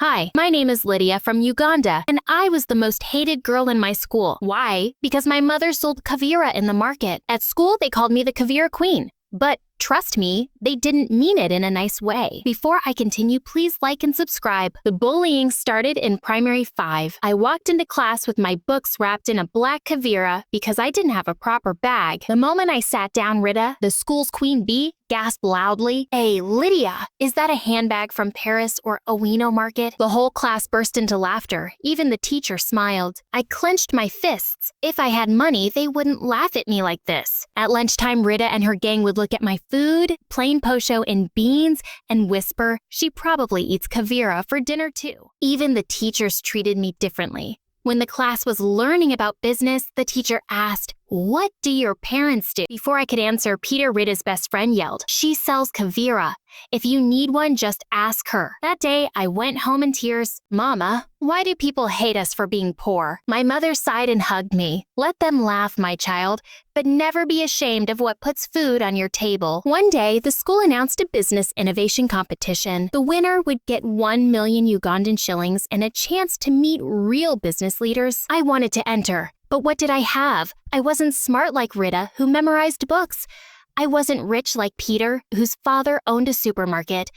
Hi, my name is Lydia from Uganda, and I was the most hated girl in my school. Why? Because my mother sold kavira in the market. At school, they called me the kavira queen. But trust me, they didn't mean it in a nice way. Before I continue, please like and subscribe. The bullying started in primary 5. I walked into class with my books wrapped in a black kavira because I didn't have a proper bag. The moment I sat down, Rita, the school's queen bee, gasped loudly, "Hey, Lydia, is that a handbag from Paris or Owino Market?" The whole class burst into laughter. Even the teacher smiled. I clenched my fists. If I had money, they wouldn't laugh at me like this. At lunchtime, Rita and her gang would look at my food, plain posho and beans, and whisper, "She probably eats kavira for dinner too." Even the teachers treated me differently. When the class was learning about business, the teacher asked, "What do your parents do?" Before I could answer, Peter, Rita's best friend, yelled, "She sells kavira. If you need one, just ask her." That day, I went home in tears. "Mama, why do people hate us for being poor?" My mother sighed and hugged me. "Let them laugh, my child, but never be ashamed of what puts food on your table." One day, the school announced a business innovation competition. The winner would get 1 million Ugandan shillings and a chance to meet real business leaders. I wanted to enter. But what did I have? I wasn't smart like Rita, who memorized books. I wasn't rich like Peter, whose father owned a supermarket.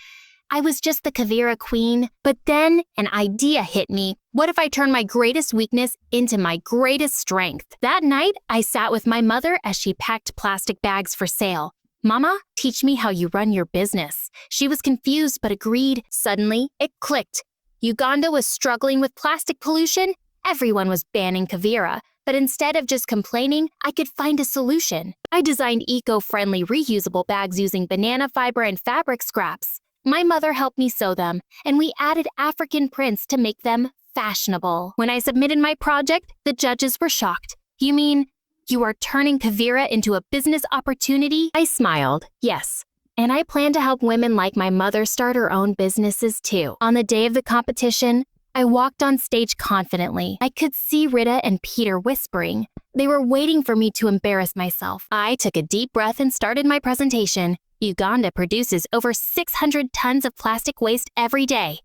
I was just the kavira queen. But then an idea hit me. What if I turned my greatest weakness into my greatest strength? That night, I sat with my mother as she packed plastic bags for sale. "Mama, teach me how you run your business." She was confused but agreed. Suddenly, it clicked. Uganda was struggling with plastic pollution. Everyone was banning kavira. But instead of just complaining, I could find a solution. I designed eco-friendly reusable bags using banana fiber and fabric scraps. My mother helped me sew them, and we added African prints to make them fashionable. When I submitted my project, the judges were shocked. "You mean you are turning kavira into a business opportunity?" I smiled. "Yes. And I plan to help women like my mother start her own businesses too." On the day of the competition, I walked on stage confidently. I could see Rita and Peter whispering. They were waiting for me to embarrass myself. I took a deep breath and started my presentation. Uganda produces over 600 tons of plastic waste every day.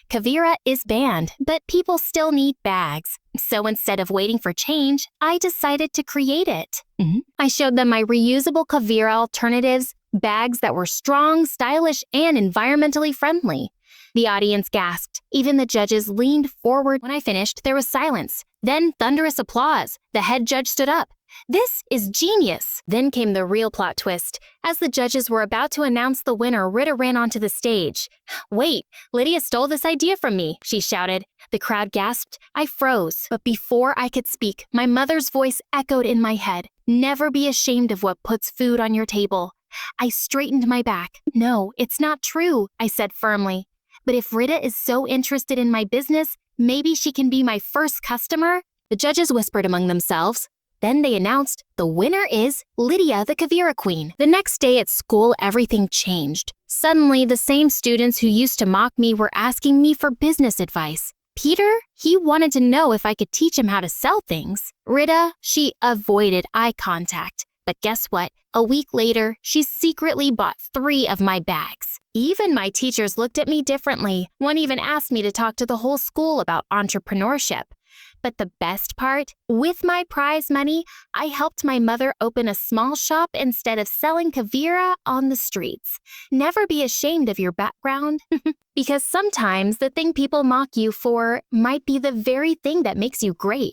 Kavira is banned, but people still need bags. So instead of waiting for change, I decided to create it. I showed them my reusable kavira alternatives, bags that were strong, stylish, and environmentally friendly. The audience gasped. Even the judges leaned forward. When I finished, there was silence. Then thunderous applause. The head judge stood up. "This is genius." Then came the real plot twist. As the judges were about to announce the winner, Rita ran onto the stage. "Wait, Lydia stole this idea from me," she shouted. The crowd gasped. I froze. But before I could speak, my mother's voice echoed in my head. "Never be ashamed of what puts food on your table." I straightened my back. "No, it's not true," I said firmly. "But if Rita is so interested in my business, maybe she can be my first customer?" The judges whispered among themselves. Then they announced, "The winner is Lydia the Kavira Queen." The next day at school, everything changed. Suddenly, the same students who used to mock me were asking me for business advice. Peter, he wanted to know if I could teach him how to sell things. Rita, she avoided eye contact. But guess what? A week later, she secretly bought 3 of my bags. Even my teachers looked at me differently. One even asked me to talk to the whole school about entrepreneurship. But the best part? With my prize money, I helped my mother open a small shop instead of selling kavira on the streets. Never be ashamed of your background, because sometimes the thing people mock you for might be the very thing that makes you great.